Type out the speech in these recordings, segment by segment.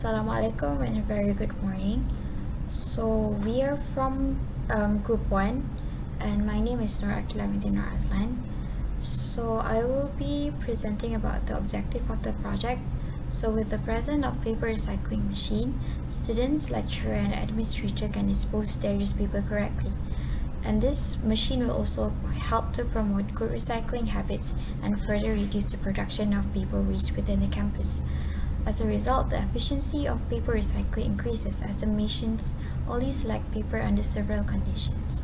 Assalamualaikum and a very good morning. So we are from group 1 and my name is AQILAH binti AZLAN. So I will be presenting about the objective of the project. So with the presence of paper recycling machine, students, lecturer and administrator can dispose their newspaper correctly. And this machine will also help to promote good recycling habits and further reduce the production of paper waste within the campus. As a result, the efficiency of paper recycling increases as the machines only select paper under several conditions.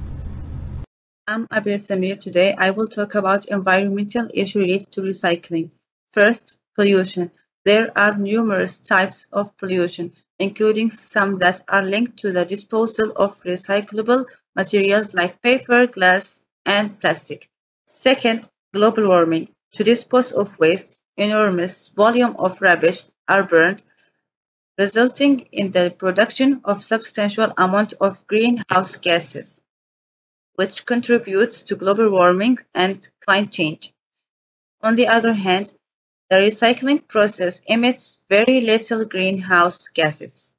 I'm SAMIR. Today I will talk about environmental issues related to recycling. First, pollution. There are numerous types of pollution, including some that are linked to the disposal of recyclable materials like paper, glass, and plastic. Second, global warming. To dispose of waste, enormous volume of rubbish are burned, resulting in the production of substantial amount of greenhouse gases, which contributes to global warming and climate change. On the other hand, the recycling process emits very little greenhouse gases.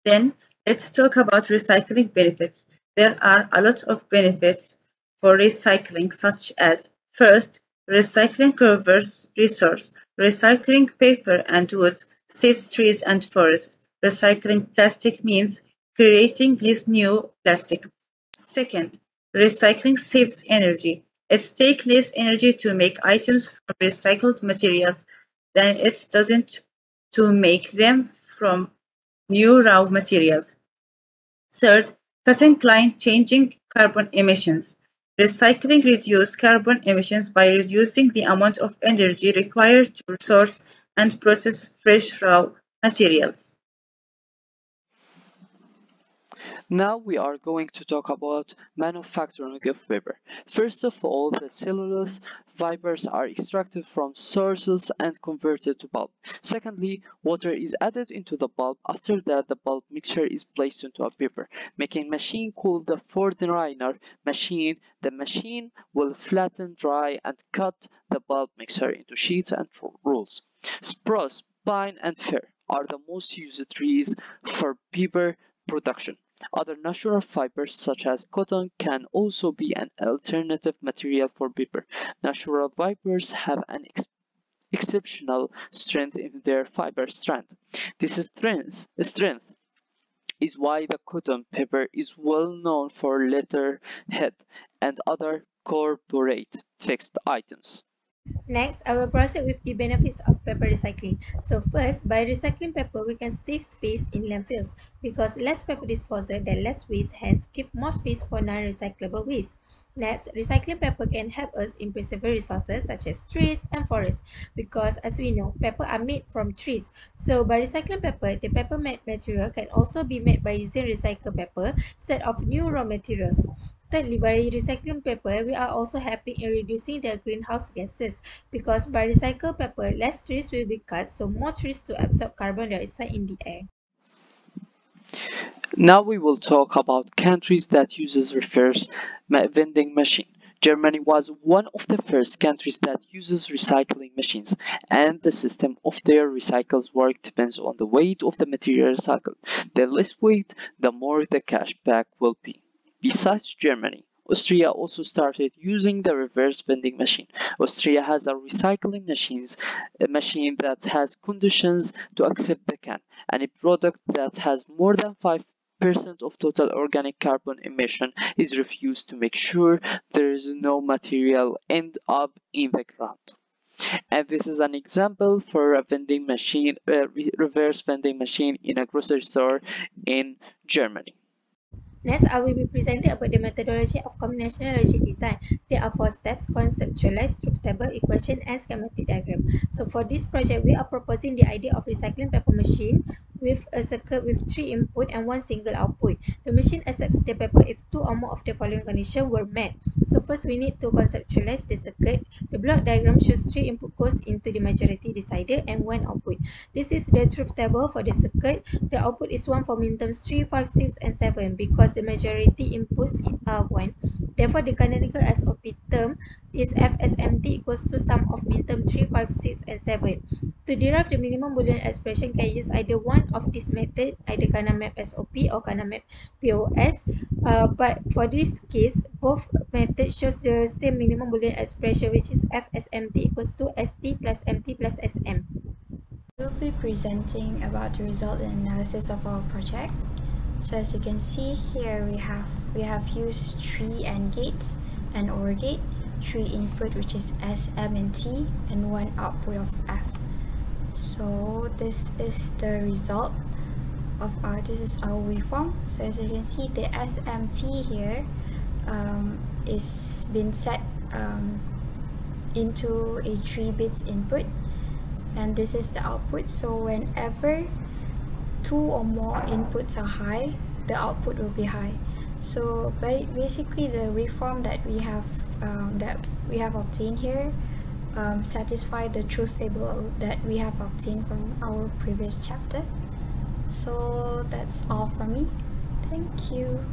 Then, let's talk about recycling benefits. There are a lot of benefits for recycling, such as, first, recycling conserves resource. Recycling paper and wood saves trees and forests. Recycling plastic means creating less new plastic. Second, recycling saves energy. It takes less energy to make items from recycled materials than it doesn't to make them from new raw materials. Third, cutting climate-changing carbon emissions. Recycling reduces carbon emissions by reducing the amount of energy required to source and process fresh raw materials. Now we are going to talk about manufacturing of paper. First of all, the cellulose fibers are extracted from sources and converted to pulp. Secondly, water is added into the pulp. After that, the pulp mixture is placed into a paper making machine called the Fortnriner machine. The machine will flatten, dry, and cut the pulp mixture into sheets and rolls. Spruce, pine, and fir are the most used trees for paper production. Other natural fibers such as cotton can also be an alternative material for paper. Natural fibers have an exceptional strength in their fiber strength. This strength is why the cotton paper is well known for letterhead and other corporate fixed items. Next, I will proceed with the benefits of paper recycling. So first, by recycling paper, we can save space in landfills because less paper disposal, then less waste, hence give more space for non-recyclable waste. Next, recycling paper can help us in preserving resources such as trees and forests because as we know, paper are made from trees. So by recycling paper, the paper made material can also be made by using recycled paper instead of new raw materials. Thirdly, by recycling paper, we are also helping in reducing the greenhouse gases because by recycled paper, less trees will be cut, so more trees to absorb carbon dioxide in the air. Now we will talk about countries that uses reverse vending machine. Germany was one of the first countries that uses recycling machines, and the system of their recycles work depends on the weight of the material recycled. The less weight, the more the cash back will be. Besides Germany, Austria also started using the reverse vending machine. Austria has a recycling machine that has conditions to accept the can. Any product that has more than 5% of total organic carbon emission is refused to make sure there is no material end up in the ground. And this is an example for a vending machine, reverse vending machine in a grocery store in Germany. Next, I will be presenting about the methodology of combinational logic design. There are 4 steps: conceptualize, truth table, equation, and schematic diagram. So for this project, we are proposing the idea of recycling paper machine with a circuit with 3 input and 1 single output. The machine accepts the paper if 2 or more of the following conditions were met. So first, we need to conceptualize the circuit. The block diagram shows 3 input goes into the majority decider and 1 output. This is the truth table for the circuit. The output is 1 for min terms 3, 5, 6, and 7 because the majority inputs are 1. Therefore, the canonical SOP term is f as mt equals to sum of min term 3, 5, 6, and 7. To derive the minimum Boolean expression, can use either one of this method, either Kana map SOP or Kana map POS. But for this case, both methods shows the same minimum Boolean expression, which is f as mt equals to st plus mt plus sm. We'll be presenting about the result and analysis of our project. So as you can see here, we have used 3 AND gates and OR gate, 3 input which is S, M, and T, and 1 output of F. So this is the result of this is our waveform. So as you can see, the SMT here is been set into a 3 bits input, and this is the output. So whenever 2 or more inputs are high, the output will be high. So basically the waveform that we have obtained here satisfy the truth table that we have obtained from our previous chapter. So that's all from me. Thank you.